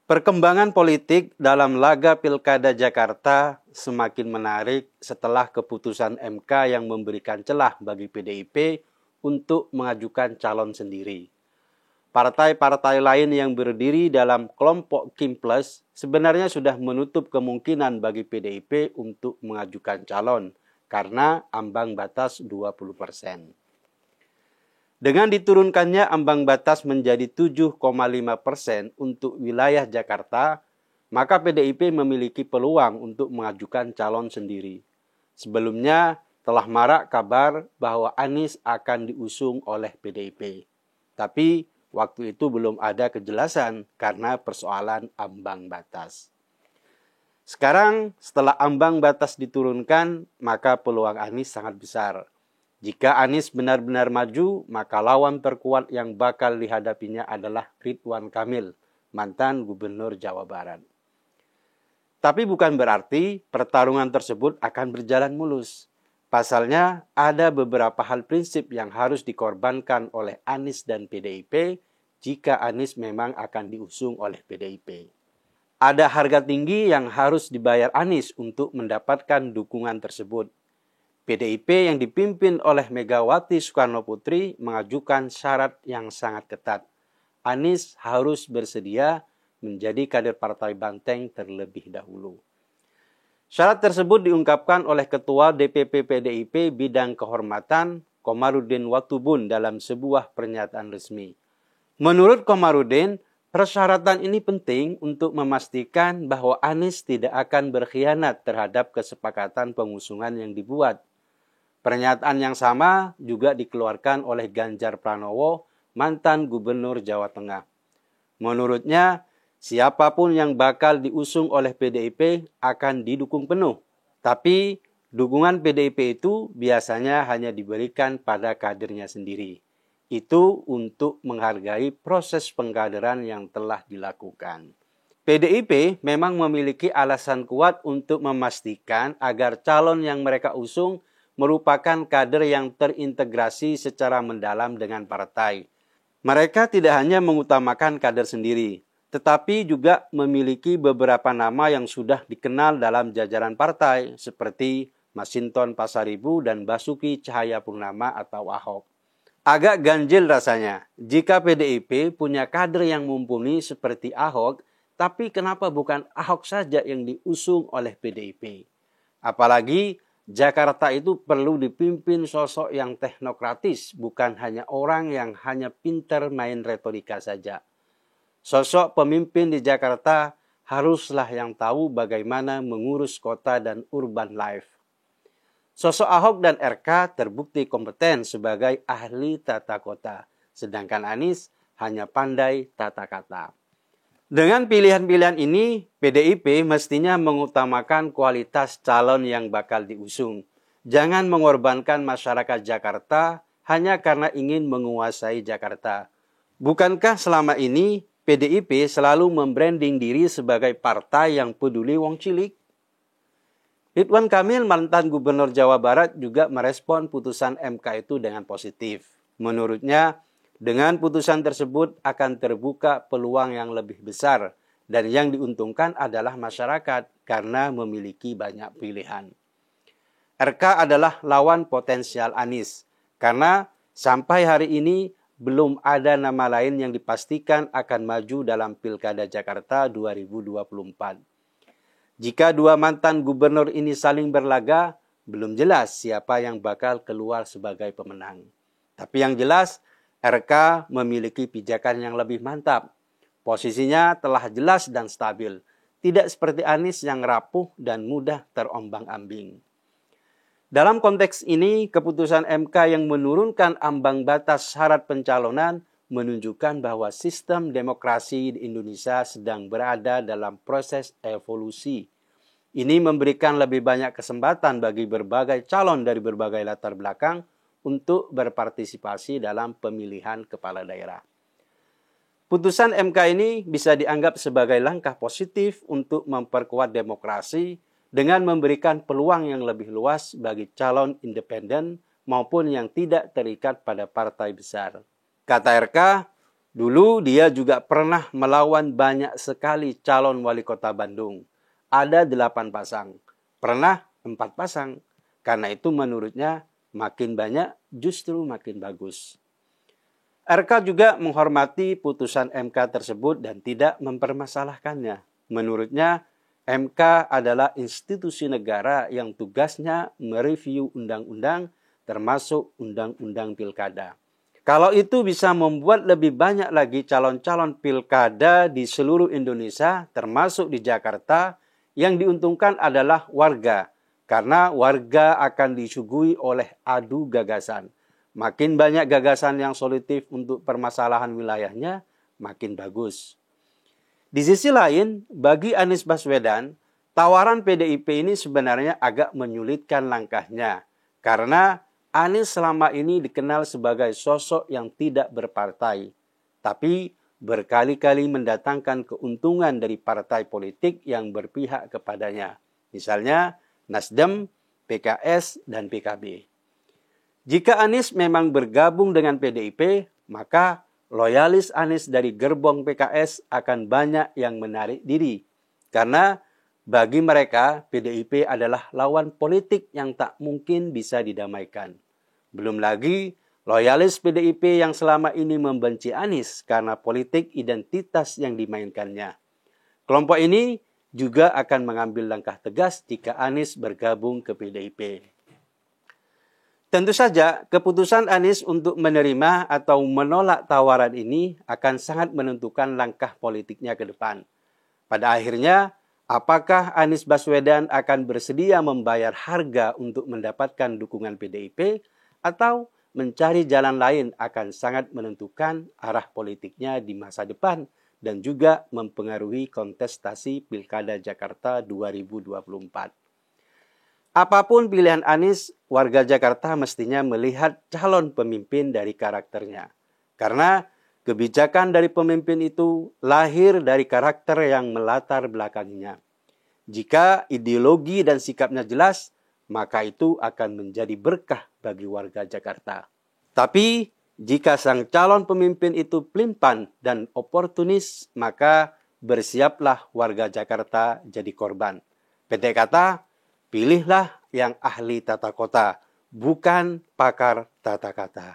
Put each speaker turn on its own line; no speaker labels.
Perkembangan politik dalam laga Pilkada Jakarta semakin menarik setelah keputusan MK yang memberikan celah bagi PDIP untuk mengajukan calon sendiri. Partai-partai lain yang berdiri dalam kelompok Kim Plus sebenarnya sudah menutup kemungkinan bagi PDIP untuk mengajukan calon karena ambang batas 20%. Dengan diturunkannya ambang batas menjadi 7,5% untuk wilayah Jakarta, maka PDIP memiliki peluang untuk mengajukan calon sendiri. Sebelumnya telah marak kabar bahwa Anies akan diusung oleh PDIP. Tapi waktu itu belum ada kejelasan karena persoalan ambang batas. Sekarang setelah ambang batas diturunkan, maka peluang Anies sangat besar. Jika Anies benar-benar maju, maka lawan terkuat yang bakal dihadapinya adalah Ridwan Kamil, mantan Gubernur Jawa Barat. Tapi bukan berarti pertarungan tersebut akan berjalan mulus. Pasalnya, ada beberapa hal prinsip yang harus dikorbankan oleh Anies dan PDIP jika Anies memang akan diusung oleh PDIP. Ada harga tinggi yang harus dibayar Anies untuk mendapatkan dukungan tersebut. PDIP yang dipimpin oleh Megawati Soekarnoputri mengajukan syarat yang sangat ketat. Anies harus bersedia menjadi kader partai banteng terlebih dahulu. Syarat tersebut diungkapkan oleh Ketua DPP PDIP Bidang Kehormatan Komarudin Watubun dalam sebuah pernyataan resmi. Menurut Komarudin, persyaratan ini penting untuk memastikan bahwa Anies tidak akan berkhianat terhadap kesepakatan pengusungan yang dibuat. Pernyataan yang sama juga dikeluarkan oleh Ganjar Pranowo, mantan Gubernur Jawa Tengah. Menurutnya, siapapun yang bakal diusung oleh PDIP akan didukung penuh. Tapi, dukungan PDIP itu biasanya hanya diberikan pada kadernya sendiri. Itu untuk menghargai proses pengkaderan yang telah dilakukan. PDIP memang memiliki alasan kuat untuk memastikan agar calon yang mereka usung merupakan kader yang terintegrasi secara mendalam dengan partai. Mereka tidak hanya mengutamakan kader sendiri, tetapi juga memiliki beberapa nama yang sudah dikenal dalam jajaran partai, seperti Masinton Pasaribu dan Basuki Cahayapurnama atau Ahok. Agak ganjil rasanya, jika PDIP punya kader yang mumpuni seperti Ahok, tapi kenapa bukan Ahok saja yang diusung oleh PDIP? Apalagi Jakarta itu perlu dipimpin sosok yang teknokratis, bukan hanya orang yang hanya pintar main retorika saja. Sosok pemimpin di Jakarta haruslah yang tahu bagaimana mengurus kota dan urban life. Sosok Ahok dan RK terbukti kompeten sebagai ahli tata kota, sedangkan Anies hanya pandai tata kata. Dengan pilihan-pilihan ini, PDIP mestinya mengutamakan kualitas calon yang bakal diusung. Jangan mengorbankan masyarakat Jakarta hanya karena ingin menguasai Jakarta. Bukankah selama ini PDIP selalu membranding diri sebagai partai yang peduli wong cilik? Ridwan Kamil, mantan Gubernur Jawa Barat, juga merespon putusan MK itu dengan positif. Menurutnya, dengan putusan tersebut akan terbuka peluang yang lebih besar dan yang diuntungkan adalah masyarakat karena memiliki banyak pilihan. RK adalah lawan potensial Anies karena sampai hari ini belum ada nama lain yang dipastikan akan maju dalam Pilkada Jakarta 2024. Jika dua mantan gubernur ini saling berlaga, belum jelas siapa yang bakal keluar sebagai pemenang. Tapi yang jelas, RK memiliki pijakan yang lebih mantap. Posisinya telah jelas dan stabil. Tidak seperti Anies yang rapuh dan mudah terombang-ambing. Dalam konteks ini, keputusan MK yang menurunkan ambang batas syarat pencalonan menunjukkan bahwa sistem demokrasi di Indonesia sedang berada dalam proses evolusi. Ini memberikan lebih banyak kesempatan bagi berbagai calon dari berbagai latar belakang untuk berpartisipasi dalam pemilihan kepala daerah. Putusan MK ini bisa dianggap sebagai langkah positif untuk memperkuat demokrasi dengan memberikan peluang yang lebih luas bagi calon independen maupun yang tidak terikat pada partai besar. Kata RK, Dulu dia juga pernah melawan banyak sekali calon wali kota Bandung. Ada 8 pasang, pernah 4 pasang. Karena itu menurutnya makin banyak justru makin bagus. RK juga menghormati putusan MK tersebut dan tidak mempermasalahkannya. Menurutnya, MK adalah institusi negara yang tugasnya mereview undang-undang termasuk undang-undang pilkada. Kalau itu bisa membuat lebih banyak lagi calon-calon pilkada di seluruh Indonesia, termasuk di Jakarta, yang diuntungkan adalah warga. Karena warga akan disuguhi oleh adu gagasan. Makin banyak gagasan yang solutif untuk permasalahan wilayahnya, makin bagus. Di sisi lain, bagi Anies Baswedan, tawaran PDIP ini sebenarnya agak menyulitkan langkahnya. Karena Anies selama ini dikenal sebagai sosok yang tidak berpartai, tapi berkali-kali mendatangkan keuntungan dari partai politik yang berpihak kepadanya. Misalnya Nasdem, PKS, dan PKB. Jika Anies memang bergabung dengan PDIP, maka loyalis Anies dari gerbong PKS akan banyak yang menarik diri. Karena bagi mereka, PDIP adalah lawan politik yang tak mungkin bisa didamaikan. Belum lagi, loyalis PDIP yang selama ini membenci Anies karena politik identitas yang dimainkannya. Kelompok ini juga akan mengambil langkah tegas jika Anies bergabung ke PDIP. Tentu saja, keputusan Anies untuk menerima atau menolak tawaran ini akan sangat menentukan langkah politiknya ke depan. Pada akhirnya, apakah Anies Baswedan akan bersedia membayar harga untuk mendapatkan dukungan PDIP atau mencari jalan lain akan sangat menentukan arah politiknya di masa depan dan juga mempengaruhi kontestasi Pilkada Jakarta 2024. Apapun pilihan Anies, warga Jakarta mestinya melihat calon pemimpin dari karakternya. Karena kebijakan dari pemimpin itu lahir dari karakter yang melatar belakanginya. Jika ideologi dan sikapnya jelas, maka itu akan menjadi berkah bagi warga Jakarta. Tapi jika sang calon pemimpin itu pelimpan dan oportunis, maka bersiaplah warga Jakarta jadi korban. Pendek kata, pilihlah yang ahli tata kota, bukan pakar tata kata.